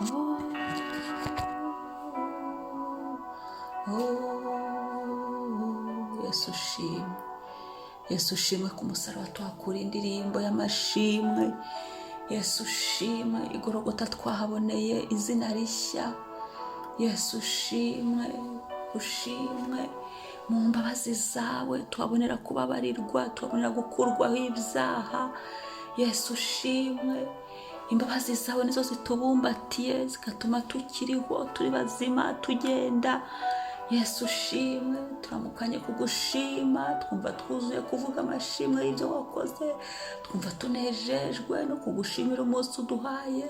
Oh, Yesu ushimwe. Yesu ushimwe ku musaraba tuhakura indirimbo y'amashimwe. Yesu ushimwe igorogota twahaboneye izina rishya. Yesu ushimwe, ushimwe mu mbabazi zawe tuhabonera kubabarirwa, tuhabonera gukurwaho ibyaha. Yesu ushimwe, imbabazi zawe nizo zitubumbatiye zigatuma tukiriho turi bazima tugenda. Yesu ushimwe, turamukanye kugushima, twumva twuzuye kuvuga amashimwe y'ibyo wakoze, twumva tunejejwe no kugushimira umunsi uduhaye,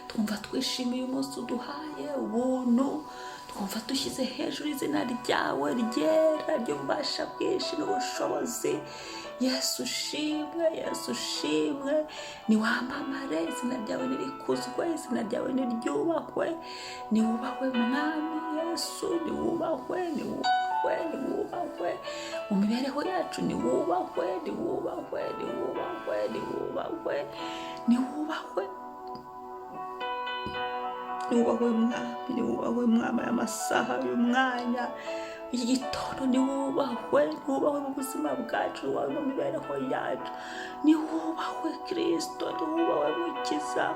twumva twishimiye umunsi uduhaye ubuntu, twumva dushyize hejuru izina ryawe ryera ry'ububasha bwinshi n'ubushobozi. Yesu ushimwe, Yesu ushimwe, niwamamare, izina ryawe nirikuzwe, izina ryawe niryubahwe, niwubahwe mwami Yesu, niwubahwe, niwubahwe, niwubahwe mu mibereho yacu, niwubahwe, niwubahwe, niwubahwe, niwubahwe, niwubahwe, niwubahwe mwami, niwubahwe mwami y'amasaha y'umwanya iki gitondo, niwubahwe, niwubahwe mu buzima bwacu, niwubahwe mu mibereho yacu, niwubahwe Kristo, niwubahwe mukiza,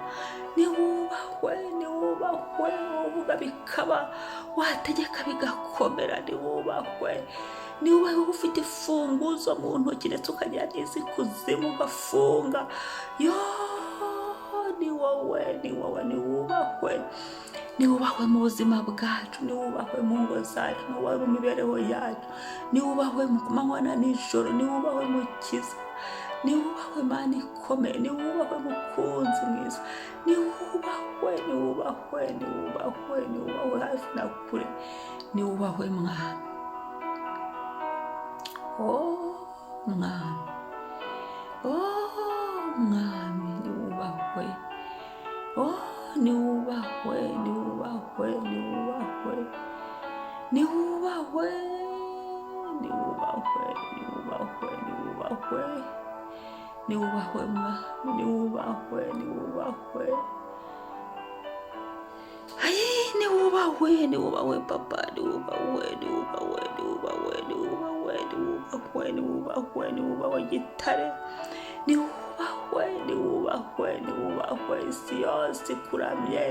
niwubahwe, niwubahwe, uvuga bikaba, wategeka bigakomera, niwubahwe, niwubahwe ufite imfunguzo mu ntoki ndetse ukagira n'iz'ikuzimu ugafunga. Yo, ni wowe, ni wowe, niwubahwe, niwubahwe mu buzima bwacu, niwubahwe mu ngo zacu, niwubahwe mu mibereho yacu, niwubahwe mu manywa na nijoro, niwubahwe mukiza, niwubahwe Mana ikomeye, niwubahwe mukunzi mwiza, niwubahwe, niwubahwe, niwubahwe, niwubahwe hafi na kure, niwubahwe mwami. Oh mwami, oh mwami, niwubahwe, oh niwubahwe, niwubahwe, niwubahwe, niwubahwe, niwubahwe, niwubahwe, niwubahwe, niwubahwe mwami, niwubahwe, niwubahwe, ayi, niwubahwe, niwubahwe papa, niwubahwe, niwubahwe, niwubahwe, niwubahwe, niwubahwe, niwubahwe, niwubahwe gitare, niwubahwe, niwubahwe, niwubahwe, isi yose ikuramye,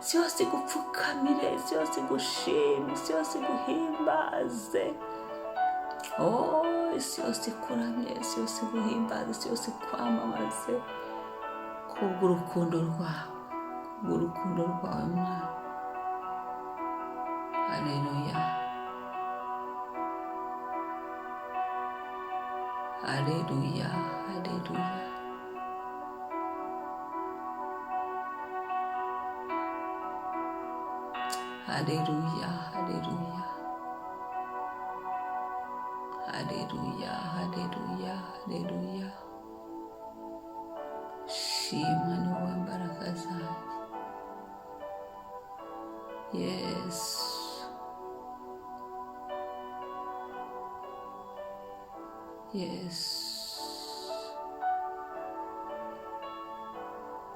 isi yose igupfukamire, isi yose igushime, isi yose iguhimbaze. Oh, isi yose ikuramye, isi yose iguhimbaze, isi yose ikwamamaze kubw'urukundo rwawe, kubw'urukundo rwawe mwami. Haleluya, haleluya, haleluya. Haleluya, haleluya, haleluya, haleluya, haleluya. Shima ni wowe mbaraga zanjye. Yesu, Yesu,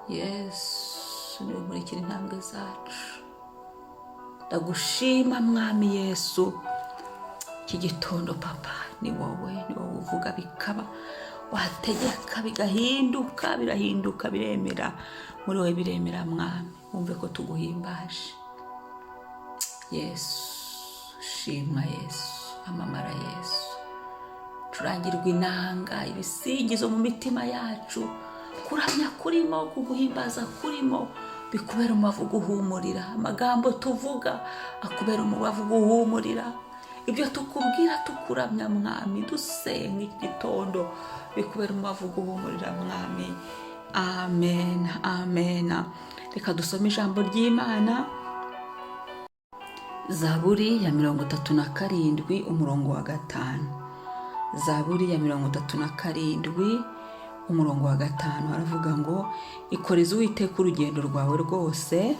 Yesu, niwe umurikira intambwe zacu. Ndagushima mwami Yesu, iki gitondo papa, ni wowe uvuga bikaba, wategeka bigahinduka, birahinduka, biremera, muri wowe biremera mwami. Wumve ko tuguhimbaje Yesu, shimwa Yesu, amamara Yesu, turangirwa inanga, ibisingizo mu mitima yacu, kuramya kurimo, kuguhimbaza kurimo, bikubera umubavu guhumurira, amagambo tuvuga akubera umubavu guhumurira, ibyo tukubwira tukuramya mwami, dusenga iki gitondo bikubera umubavu guhumurira mwami. Amen, amen. Reka dusome ijambo ry'Imana, Zaburi ya 37 umurongo wa 5. Zaburi ya 37 umurongo wa 5 haravuga ngo, ikoreze Uwiteka urugendo rwawe rwose,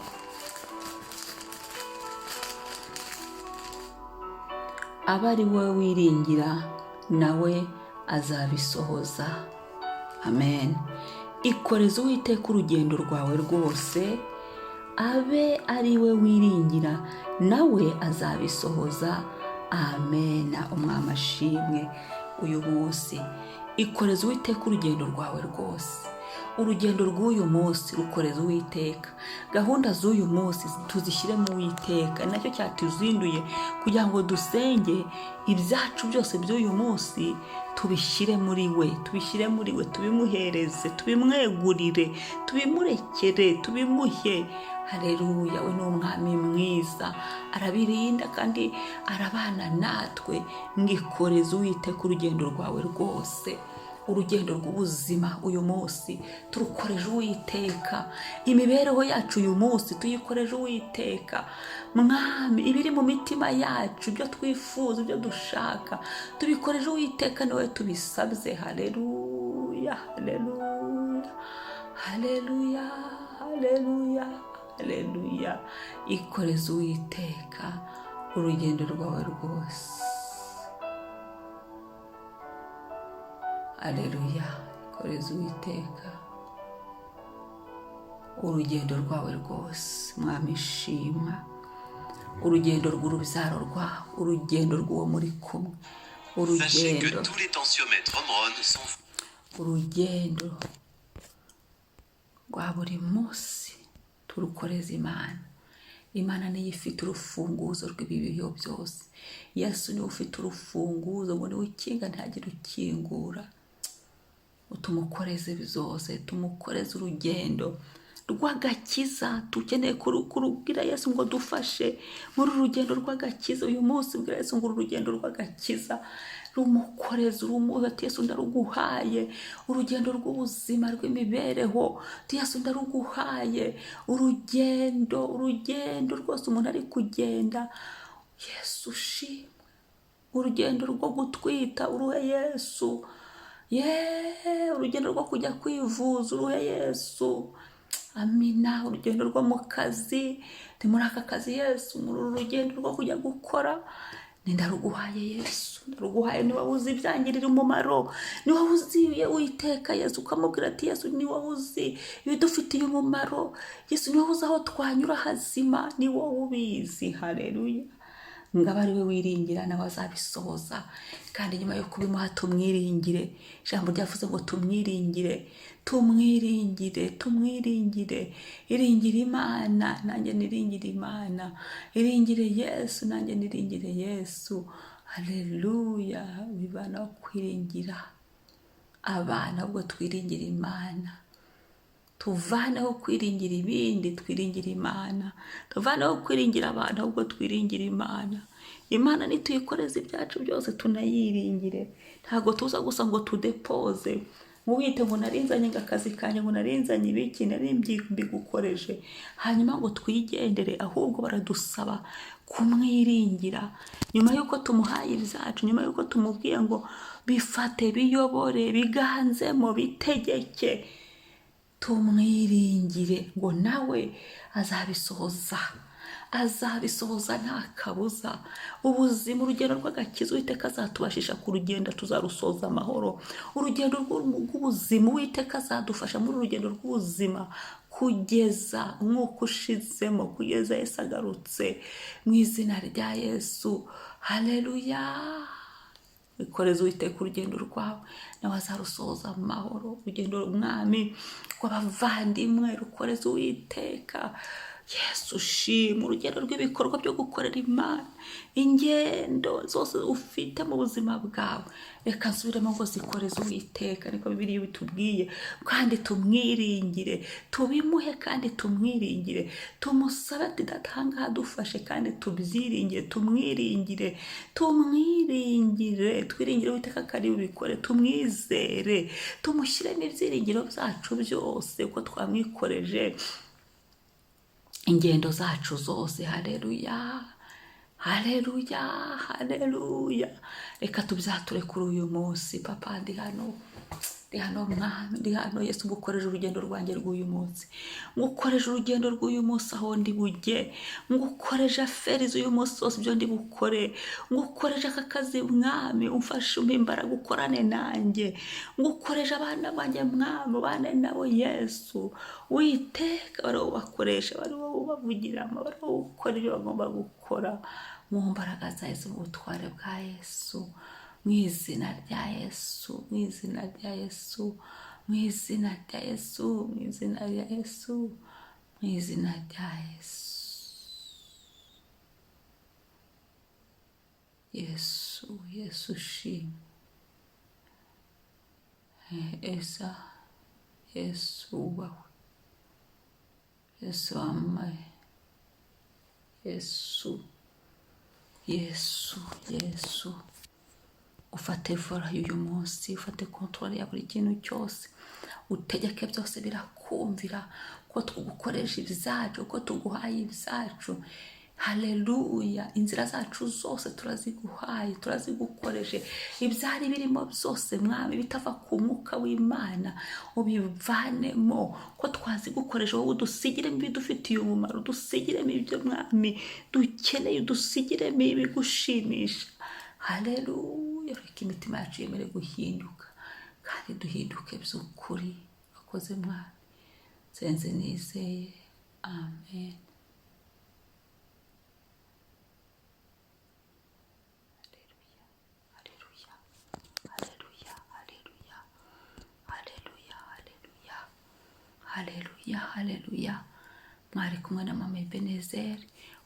aba ari wowe wiringira, nawe azabisohoza. Amen. Ikoreze Uwiteka urugendo rwawe rwose, abe ari we wiringira nawe azabisohoza. Amena. Umwami ashimwe. Uyu munsi ikoreze Uwiteka urugendo rwawe rwose. Urugendo rw'uyu munsi rukoreze Uwiteka. Gahunda z'uyu munsi tuzishyire mu Uwiteka. Nacyo cyatuzinduye kugira ngo dusenge ibyacu byose by'uyu munsi tubishyire muri we, tubimuhereze, tubimwegurire, tubimurekere, tubimuhe. Haleluya. We ni umwami mwiza, arabirinda kandi arabana natwe. Ngikoreze Uwiteka urugendo rwawe rwose. Urugendo rw'ubuzima uyu munsi turukoreje Uwiteka. Imibereho yacu uyu munsi tuyikoreje Uwiteka. Mwami, ibiri mu mitima yacu, ibyo twifuza, ibyo dushaka, tubikoreje Uwiteka, niwe tubisabye. Haleluya, haleluya, haleluya, haleluya, haleluya. Ikoreze Uwiteka urugendo rwawe rwose. Haleluya. Ikoreze Uwiteka urugendo rwawe rwose. Mwami ishimwa. Urugendo rw'urubyaro rwawe, urugendo rw'uwo muri kumwe, urugendo rwa buri munsi turukoreze Imana. Imana niyo ifite urufunguzo rw'ibibiyo byose. Yesu niwe ufite urufunguzo, ngo niwe ukinga ntihagire ukingura. Tumukoreze byose, tumukoreze urugendo rw'agakiza. Tukeneye kurubwira Yesu ngo dufashe muri urugendo rw'agakiza uyu munsi. Bwira Yesu ngo urugendo rw'agakiza rumukoreze, urumuhe. Yesu ndaruguhaye. Urugendo rw'ubuzima, rw'imibereho, Yesu ndaruguhaye. Urugendo rwose umuntu ari kugenda, Yesu shimwe. Urugendo rwo gutwita, uruhe Yesu. Urugendo rwo kujya kwivuza, uruhe Yesu. Amina. Urugendo rwo mu kazi, ndi muri aka kazi Yesu. Muri uru rugendo rwo kujya gukora, ndaruguhaye Yesu. Ndaruguhaye. Ni wowe uzi ibyangirira umumaro, ni wowe uzi Uwiteka Yesu. Ukamubwira ati Yesu, ni wowe uzi ibidufitiye umumaro. Yesu, ni wowe uzi aho twanyura hazima, ni wowe ubizi. Haleluya. Ngaba ari we wiringira nawe azabisohoza. Kandi nyuma yo kubimuha tumwiringire. Ijambo ryavuze ngo tumwiringire, tumwiringire, tumwiringire. Iringire Imana, nanjye niringire Imana. Iringire Yesu, nanjye niringire Yesu. Haleluya. Bibana kwiringira abana, ahubwo twiringire Imana. Tuvaneho kwiringira ibindi, twiringira Imana. Tuvaneho kwiringira abantu, ahubwo twiringira Imana. Imana nituyikoreze ibyacu byose tunayiringire. Ntago tuza gusa ngo tudepoze, ngo wite ngo narinzanye akazi kanje, ngo narinzanye ibiki, mbigukoreje, hanyuma ngo twigendere. Ahubwo baradusaba kumwiringira. Nyuma yuko tumuhaye ibyacu, nyuma yuko tumubwiye ngo bifate, biyobore, biganzemo, bitegeke, tumwiringire ngo nawe azabisohoza. Azabisohoza nta kabuza. Ubuzima, urugendo rw'agakiza Uwiteka azatubashisha kurugenda, tuzarusoza amahoro. Urugendo rw'ubuzima Uwiteka azadufasha muri urugendo rw'ubuzima kugeza umwuka ushizemo, kugeza Yesu agarutse. Mu izina rya Yesu. Haleluya. Ikoreze Uwiteka urugendo rwawe, nawe azarusoza amahoro. Urugendo umwami rw'abavandimwe rukoreze Uwiteka. Yesu shima. Urugendo rw'ibikorwa byo gukorera Imana, ingendo zose ufite mu buzima bwawe, reka nsubiremo ngo zikoreze Uwiteka. Niko Bibiliya bitubwiye. Kandi tumwiringire, tubimuhe kandi tumwiringire. Tumusabe ati datanga adufashe, kandi tubyiringire. Tumwiringire, tumwiringire. Twiringire Uwiteka kandi ubikore. Tumwizere, tumushyiremo ibyiringiro byacu byose, uko twamwikoreje ingendo zacu zose. Haleluya, haleluya, haleluya. Reka tubyature kuri uyu munsi. Papa, ndi hano ndi hano mwami, ndi hano Yesu, ngukoreje urugendo rwanjye rw'uyu munsi, ngukoreje urugendo rw'uyu munsi aho ndi bujye, ngukoreje aferi z'uyu munsi zose ibyo ndi bukore, ngukoreje aka kazi mwami, umfashe umpe imbaraga ukorane nanjye, ngukoreje abana banjye mwami, ubane nabo Yesu, Uwiteka bari bakoresha, bari babuvugiramo, bari gukora ibyo bagomba gukora mu mbaraga za Yesu, mu butware bwa Yesu, mu izina rya Yesu, mu izina rya Yesu, mu izina rya Yesu, mu izina rya Yesu, mu izina rya Yesu. Yesu, Yesu shimwe. Esa, Yesu ubahwe, Yesu wambaye, Yesu, Yesu, Yesu. Ufate vora y'uyu munsi, ufate kontrole ya buri kintu cyose, utegeke byose birakumvira ko tugukoresha ibyacu, ko tuguhaye ibyacu. Haleluya, inzira zacu zose turaziguhaye, turazigukoreshe, ibyari birimo byose mwami bitava ku mwuka w'Imana ubivanemo, ko twazigukoresha wowe udusigiremo ibidufitiye umumaro, udusigiremo ibyo mwami dukeneye, udusigiremo ibigushimisha. Haleluya, reka imitima yacu yemere guhinduka kandi duhinduke by'ukuri. Wakoze mwami, nsenze nizeye, amen. Haleluya, haleluya. Mwari kumwe na mama Ebenezeri,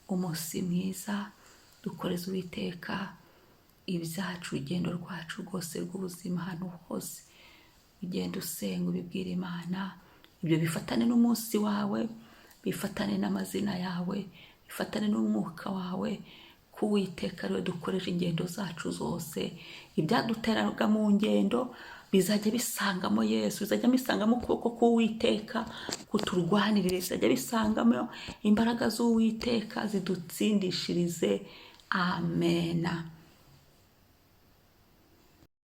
umunsi mwiza, dukoreze Uwiteka ibyacu, urugendo rwacu rwose rw'ubuzima ahantu hose. Ugenda usenga, ubibwira Imana, ibyo bifatane n'umunsi wawe, bifatane n'amazina yawe, bifatane n'umwuka wawe, ko Uwiteka ariwe dukoresha ingendo zacu zose. Ibyaduteraga mu ngendo bizajya bisangamo Yesu, bizajya bisangamo ukuboko k'Uwiteka kuturwanirire, bizajya bisangamo imbaraga z'Uwiteka zidutsindishirize. Amena.